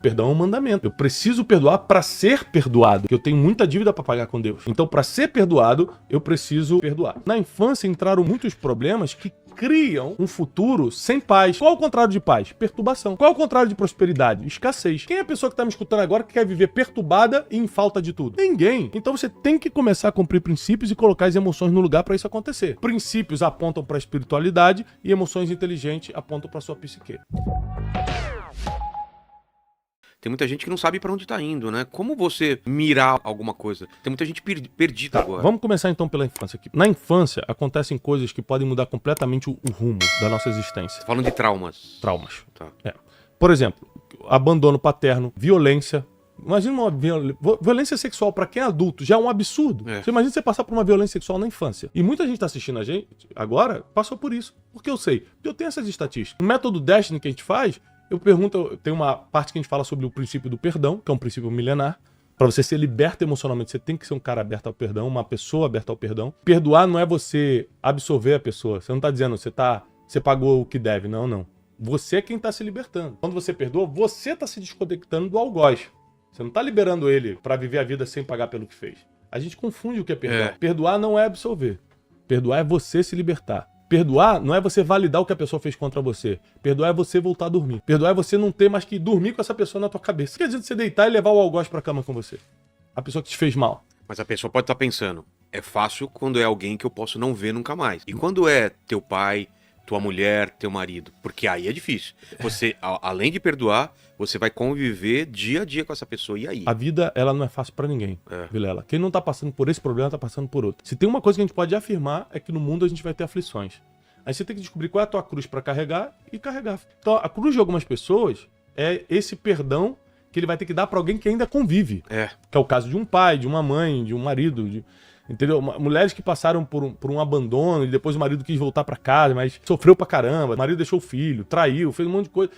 Perdão é um mandamento. Eu preciso perdoar para ser perdoado, porque eu tenho muita dívida para pagar com Deus. Então, para ser perdoado, eu preciso perdoar. Na infância entraram muitos problemas que criam um futuro sem paz. Qual é o contrário de paz? Perturbação. Qual é o contrário de prosperidade? Escassez. Quem é a pessoa que está me escutando agora que quer viver perturbada e em falta de tudo? Ninguém. Então você tem que começar a cumprir princípios e colocar as emoções no lugar para isso acontecer. Princípios apontam para a espiritualidade e emoções inteligentes apontam para a sua psique. Tem muita gente que não sabe pra onde tá indo, né? Como você mirar alguma coisa? Tem muita gente perdida agora. Vamos começar então pela infância aqui. Na infância, acontecem coisas que podem mudar completamente o rumo da nossa existência. Falando de traumas. Traumas. Tá. Por exemplo, abandono paterno, violência. Imagina uma violência sexual pra quem é adulto, já é um absurdo. Você imagina você passar por uma violência sexual na infância. E muita gente tá assistindo a gente agora, passou por isso. Porque eu sei. Porque eu tenho essas estatísticas. O método Destiny que a gente faz, eu pergunto, tem uma parte que a gente fala sobre o princípio do perdão, que é um princípio milenar. Para você ser liberto emocionalmente, você tem que ser um cara aberto ao perdão, uma pessoa aberta ao perdão. Perdoar não é você absorver a pessoa. Você não tá dizendo, você pagou o que deve. Não, não. Você é quem tá se libertando. Quando você perdoa, você tá se desconectando do algoz. Você não tá liberando ele para viver a vida sem pagar pelo que fez. A gente confunde o que é perdoar. Perdoar não é absolver. Perdoar é você se libertar. Perdoar não é você validar o que a pessoa fez contra você. Perdoar é você voltar a dormir. Perdoar é você não ter mais que dormir com essa pessoa na tua cabeça. Que adianta você deitar e levar o algoz pra cama com você? A pessoa que te fez mal. Mas a pessoa pode estar pensando, é fácil quando é alguém que eu posso não ver nunca mais. E quando é teu pai, tua mulher, teu marido? Porque aí é difícil. Você, além de perdoar, você vai conviver dia a dia com essa pessoa. E aí? A vida, ela não é fácil pra ninguém, Vilela. Quem não tá passando por esse problema, tá passando por outro. Se tem uma coisa que a gente pode afirmar, é que no mundo a gente vai ter aflições. Aí você tem que descobrir qual é a tua cruz pra carregar e carregar. Então, a cruz de algumas pessoas é esse perdão que ele vai ter que dar pra alguém que ainda convive. Que é o caso de um pai, de uma mãe, de um marido, entendeu? Mulheres que passaram por um abandono e depois o marido quis voltar pra casa, mas sofreu pra caramba. O marido deixou o filho, traiu, fez um monte de coisa.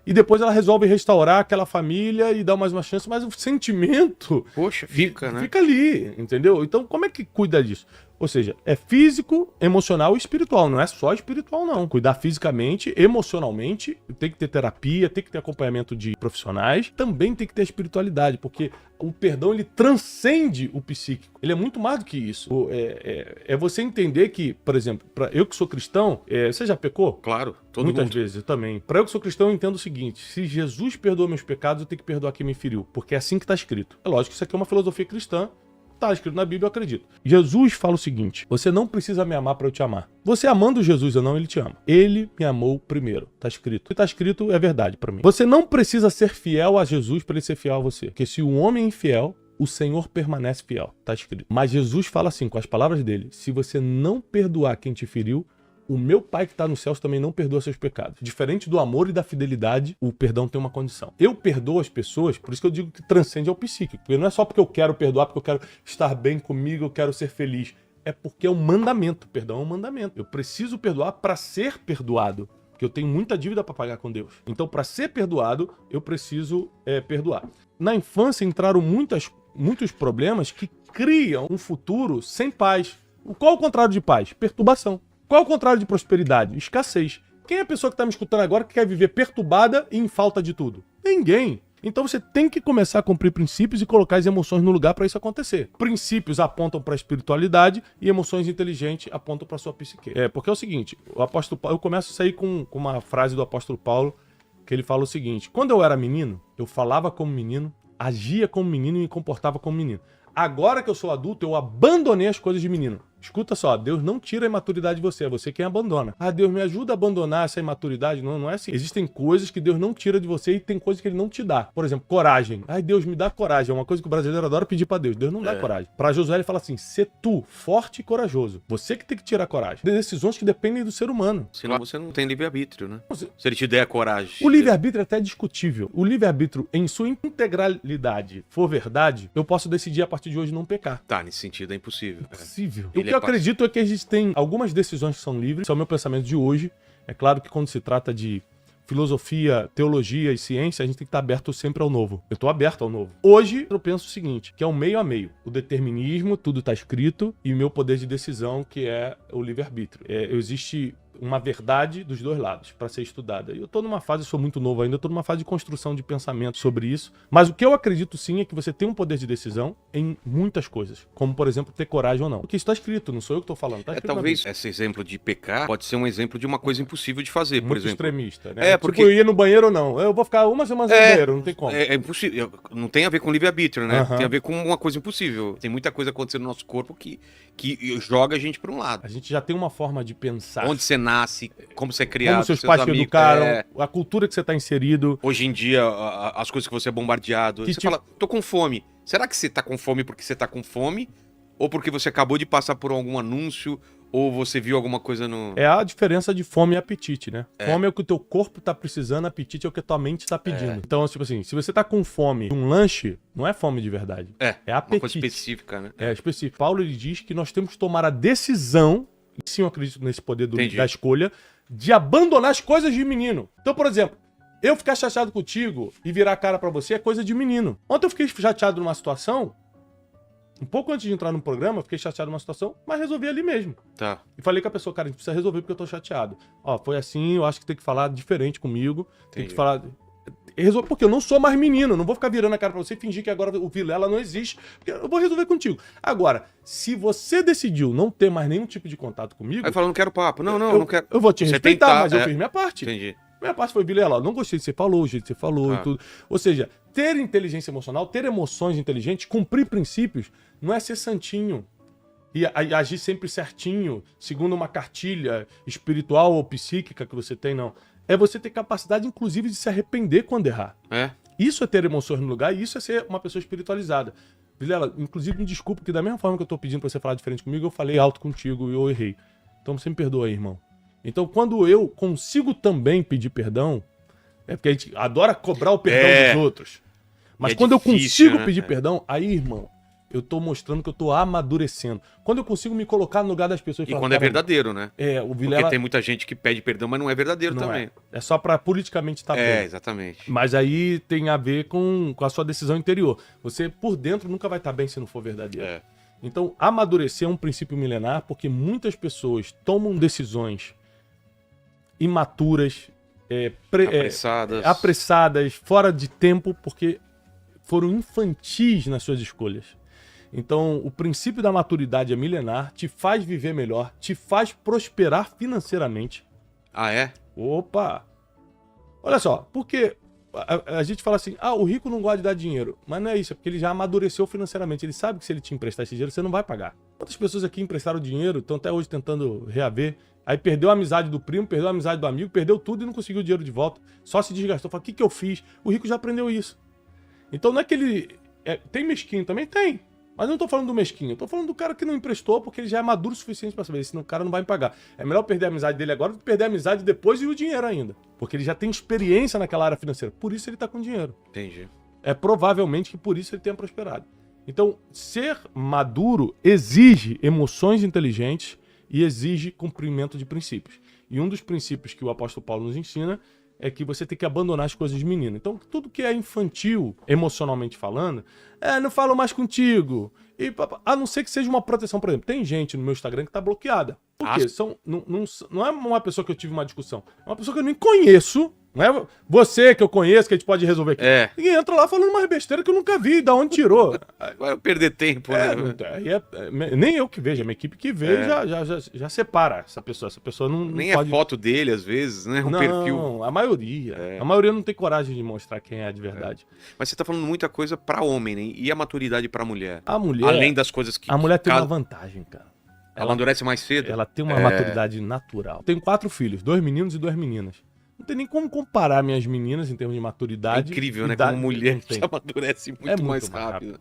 E depois ela resolve restaurar aquela família e dar mais uma chance, mas o sentimento... Poxa, fica, né? Fica ali, entendeu? Então, como é que cuida disso? Ou seja, é físico, emocional e espiritual. Não é só espiritual, não. Cuidar fisicamente, emocionalmente, tem que ter terapia, tem que ter acompanhamento de profissionais. Também tem que ter espiritualidade, porque o perdão, ele transcende o psíquico. Ele é muito mais do que isso. É você entender que, por exemplo, eu que sou cristão, você já pecou? Claro, Muitas vezes, eu também. Pra eu que sou cristão, eu entendo o seguinte: se Jesus perdoa meus pecados, eu tenho que perdoar quem me feriu. Porque é assim que tá escrito. É lógico que isso aqui é uma filosofia cristã. Tá escrito na Bíblia, eu acredito. Jesus fala o seguinte: você não precisa me amar pra eu te amar. Você amando Jesus ou não, ele te ama. Ele me amou primeiro. Tá escrito. O que tá escrito é verdade pra mim. Você não precisa ser fiel a Jesus pra ele ser fiel a você. Porque se o homem é infiel, o Senhor permanece fiel. Tá escrito. Mas Jesus fala assim, com as palavras dele: se você não perdoar quem te feriu, o meu Pai que está nos céus também não perdoa seus pecados. Diferente do amor e da fidelidade, o perdão tem uma condição. Eu perdoo as pessoas, por isso que eu digo que transcende ao psíquico. Porque não é só porque eu quero perdoar, porque eu quero estar bem comigo, eu quero ser feliz. É porque é um mandamento. Perdão é um mandamento. Eu preciso perdoar para ser perdoado. Porque eu tenho muita dívida para pagar com Deus. Então, para ser perdoado, eu preciso perdoar. Na infância entraram muitos problemas que criam um futuro sem paz. Qual é o contrário de paz? Perturbação. Qual é o contrário de prosperidade? Escassez. Quem é a pessoa que está me escutando agora que quer viver perturbada e em falta de tudo? Ninguém. Então você tem que começar a cumprir princípios e colocar as emoções no lugar para isso acontecer. Princípios apontam para a espiritualidade e emoções inteligentes apontam para a sua psique. Porque é o seguinte, o apóstolo Paulo, eu começo a sair com uma frase do apóstolo Paulo, que ele fala o seguinte: quando eu era menino, eu falava como menino, agia como menino e me comportava como menino. Agora que eu sou adulto, eu abandonei as coisas de menino. Escuta só, Deus não tira a imaturidade de você, é você quem abandona. Ah, Deus me ajuda a abandonar essa imaturidade. Não, não é assim. Existem coisas que Deus não tira de você e tem coisas que Ele não te dá. Por exemplo, coragem. Ai, Deus me dá coragem. É uma coisa que o brasileiro adora pedir pra Deus. Deus não dá coragem. Pra Josué ele fala assim: ser tu, forte e corajoso. Você que tem que tirar coragem. Decisões que dependem do ser humano. Senão você não tem livre-arbítrio, né? Se ele te der a coragem. O livre-arbítrio é até discutível. O livre-arbítrio, em sua integralidade, for verdade, eu posso decidir a partir de hoje não pecar. Tá, nesse sentido é impossível. Impossível. O que eu acredito é que existem algumas decisões que são livres. Esse é o meu pensamento de hoje. É claro que quando se trata de filosofia, teologia e ciência, a gente tem que estar aberto sempre ao novo. Eu estou aberto ao novo. Hoje eu penso o seguinte, que é um meio a meio. O determinismo, tudo está escrito, e o meu poder de decisão, que é o livre-arbítrio. Existe uma verdade dos dois lados para ser estudada. E eu tô numa fase, eu sou muito novo ainda, eu tô numa fase de construção de pensamento sobre isso. Mas o que eu acredito sim é que você tem um poder de decisão em muitas coisas. Como, por exemplo, ter coragem ou não. Porque isso tá escrito, não sou eu que tô falando. Tá escrito Talvez esse exemplo de pecar pode ser um exemplo de uma coisa impossível de fazer, por muito exemplo. extremista, né? É, porque... Tipo, eu ia no banheiro ou não. Eu vou ficar uma semana no banheiro, não tem como. É impossível. Não tem a ver com livre-arbítrio, né? Aham. Tem a ver com uma coisa impossível. Tem muita coisa acontecendo no nosso corpo que joga a gente para um lado. A gente já tem uma forma de pensar. Onde você nasce, como você é criado, como seus pais te amigos, educaram, a cultura que você tá inserido. Hoje em dia, as coisas que você é bombardeado. Que Você tipo- fala, tô com fome. Será que você tá com fome porque você tá com fome? Ou porque você acabou de passar por algum anúncio? Ou você viu alguma coisa no... É a diferença de fome e apetite, né? Fome é o que o teu corpo tá precisando, apetite é o que a tua mente tá pedindo. Então, tipo assim, se você tá com fome de um lanche, não é fome de verdade. É uma coisa apetite. específica, né? É específico. Paulo, ele diz que nós temos que tomar a decisão, e sim, eu acredito nesse poder Entendi. da escolha, de abandonar as coisas de menino. Então, por exemplo, eu ficar chateado contigo e virar a cara pra você é coisa de menino. Ontem eu fiquei chateado numa situação, um pouco antes de entrar no programa, eu fiquei chateado numa situação, mas resolvi ali mesmo. Tá. E falei com a pessoa, cara, a gente precisa resolver porque eu tô chateado. Ó, foi assim, eu acho que tem que falar diferente comigo. Tem Entendi. que falar... Resolver, porque eu não sou mais menino, não vou ficar virando a cara pra você e fingir que agora o Vilela não existe. Porque eu vou resolver contigo. Agora, se você decidiu não ter mais nenhum tipo de contato comigo... Aí fala, não quero papo. Não, eu quero. Eu vou te Você respeitar, tentar, mas eu fiz minha parte. Entendi. Minha parte foi, Vilela, não gostei do que você falou, o jeito que você falou e tudo. Ou seja, ter inteligência emocional, ter emoções inteligentes, cumprir princípios, não é ser santinho e agir sempre certinho, segundo uma cartilha espiritual ou psíquica que você tem, não. É você ter capacidade, inclusive, de se arrepender quando errar. É? Isso é ter emoções no lugar e isso é ser uma pessoa espiritualizada. Vilela, inclusive, me desculpa que da mesma forma que eu tô pedindo pra você falar diferente comigo, eu falei alto contigo e eu errei. Então você me perdoa aí, irmão. Então, quando eu consigo também pedir perdão, é porque a gente adora cobrar o perdão dos outros. Mas é quando eu difícil, consigo né? pedir perdão, aí, irmão, eu tô mostrando que eu tô amadurecendo. Quando eu consigo me colocar no lugar das pessoas E falar, quando é "Cara, verdadeiro, né? o Porque Vilela tem muita gente que pede perdão, mas não é verdadeiro não também. é só pra politicamente estar bem. Exatamente. Mas aí tem a ver com a sua decisão interior. Você, por dentro, nunca vai estar bem se não for verdadeiro. É. Então, amadurecer é um princípio milenar ppocas pessoas tomam decisões imaturas, apressadas, fora de tempo, porque foram infantis nas suas escolhas. Então, o princípio da maturidade é milenar, te faz viver melhor, te faz prosperar financeiramente. Ah, é? Opa! Olha só, porque a gente fala assim, o rico não gosta de dar dinheiro. Mas não é isso, é porque ele já amadureceu financeiramente. Ele sabe que se ele te emprestar esse dinheiro, você não vai pagar. Quantas pessoas aqui emprestaram dinheiro, estão até hoje tentando reaver, aí perdeu a amizade do primo, perdeu a amizade do amigo, perdeu tudo e não conseguiu o dinheiro de volta. Só se desgastou. Fala, o que eu fiz? O rico já aprendeu isso. Então não é que ele... tem mesquinho também? Tem. Mas eu não tô falando do mesquinho, eu tô falando do cara que não emprestou porque ele já é maduro o suficiente pra saber, senão o cara não vai me pagar. É melhor perder a amizade dele agora do que perder a amizade depois e o dinheiro ainda. Porque ele já tem experiência naquela área financeira. Por isso ele tá com dinheiro. Entendi. É provavelmente que por isso ele tenha prosperado. Então, ser maduro exige emoções inteligentes e exige cumprimento de princípios. E um dos princípios que o apóstolo Paulo nos ensina é que você tem que abandonar as coisas de menino. Então, tudo que é infantil, emocionalmente falando, não falo mais contigo. E, a não ser que seja uma proteção, por exemplo. Tem gente no meu Instagram que tá bloqueada. Por quê? Não é uma pessoa que eu tive uma discussão. É uma pessoa que eu nem conheço. Não é você que eu conheço, que a gente pode resolver aqui. E entra lá falando uma besteira que eu nunca vi, da onde tirou. Vai perder tempo, né? Nem eu que vejo, a minha equipe que vê já separa essa pessoa. Essa pessoa não nem pode... é foto dele, às vezes, né? Perfil. Não, a maioria. A maioria não tem coragem de mostrar quem é de verdade. Mas você tá falando muita coisa pra homem, né? E a maturidade pra mulher? A mulher... Além das coisas que... A mulher tem uma vantagem, cara. Ela amadurece mais cedo? Ela tem uma maturidade natural. Tenho 4 filhos, 2 meninos e 2 meninas. Não tem nem como comparar minhas meninas em termos de maturidade. É incrível, né? Como mulher que amadurece muito mais rápido.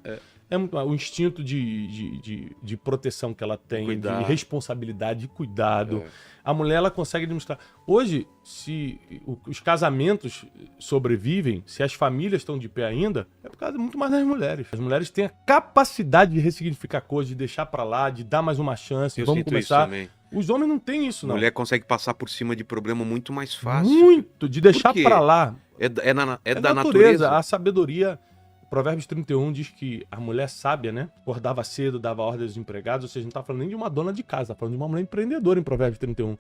É muito, o instinto de proteção que ela tem, de responsabilidade, de cuidado. A mulher, ela consegue demonstrar. Hoje, se os casamentos sobrevivem, se as famílias estão de pé ainda, é por causa muito mais das mulheres. As mulheres têm a capacidade de ressignificar coisas, de deixar pra lá, de dar mais uma chance, vamos começar. Os homens não têm isso, não. A mulher consegue passar por cima de problema muito mais fácil. Muito, de deixar pra lá. É da natureza. A sabedoria Provérbios 31 diz que a mulher sábia, né, acordava cedo, dava ordens aos empregados, ou seja, não tá falando nem de uma dona de casa, tá falando de uma mulher empreendedora em Provérbios 31.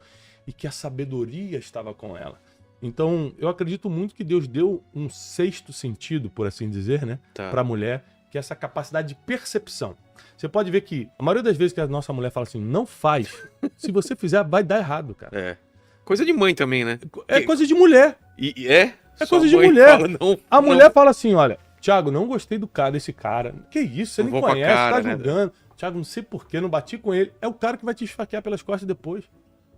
E que a sabedoria estava com ela. Então, eu acredito muito que Deus deu um sexto sentido, por assim dizer, né, para a mulher, que é essa capacidade de percepção. Você pode ver que a maioria das vezes que a nossa mulher fala assim, não faz, se você fizer, vai dar errado, cara. É. Coisa de mãe também, né? É coisa de mulher. É coisa de mulher. A mulher fala assim, olha, Thiago, não gostei desse cara. Que isso, você nem conhece, tá julgando. Thiago, não sei porquê, não bati com ele. É o cara que vai te esfaquear pelas costas depois.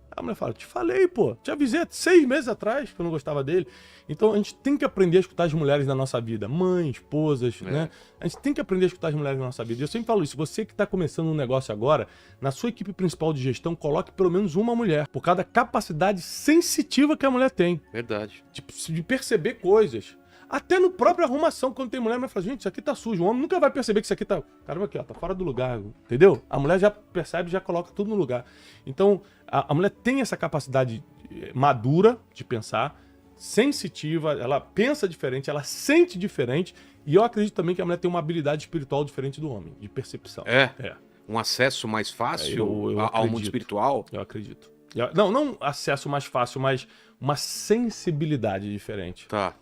A mulher fala, te falei, pô, te avisei 6 meses atrás que eu não gostava dele. Então a gente tem que aprender a escutar as mulheres na nossa vida, mães, esposas, né? A gente tem que aprender a escutar as mulheres na nossa vida. Eu sempre falo isso, você que está começando um negócio agora, na sua equipe principal de gestão, coloque pelo menos uma mulher, por causa da capacidade sensitiva que a mulher tem. Verdade. De perceber coisas. Até no próprio arrumação, quando tem mulher, a mulher fala, gente, isso aqui tá sujo. O homem nunca vai perceber que isso aqui tá... Caramba, aqui, ó, tá fora do lugar, entendeu? A mulher já percebe, já coloca tudo no lugar. Então, a mulher tem essa capacidade madura de pensar, sensitiva, ela pensa diferente, ela sente diferente, e eu acredito também que a mulher tem uma habilidade espiritual diferente do homem, de percepção. Um acesso mais fácil ao mundo espiritual? Eu acredito. Não acesso mais fácil, mas uma sensibilidade diferente. Tá.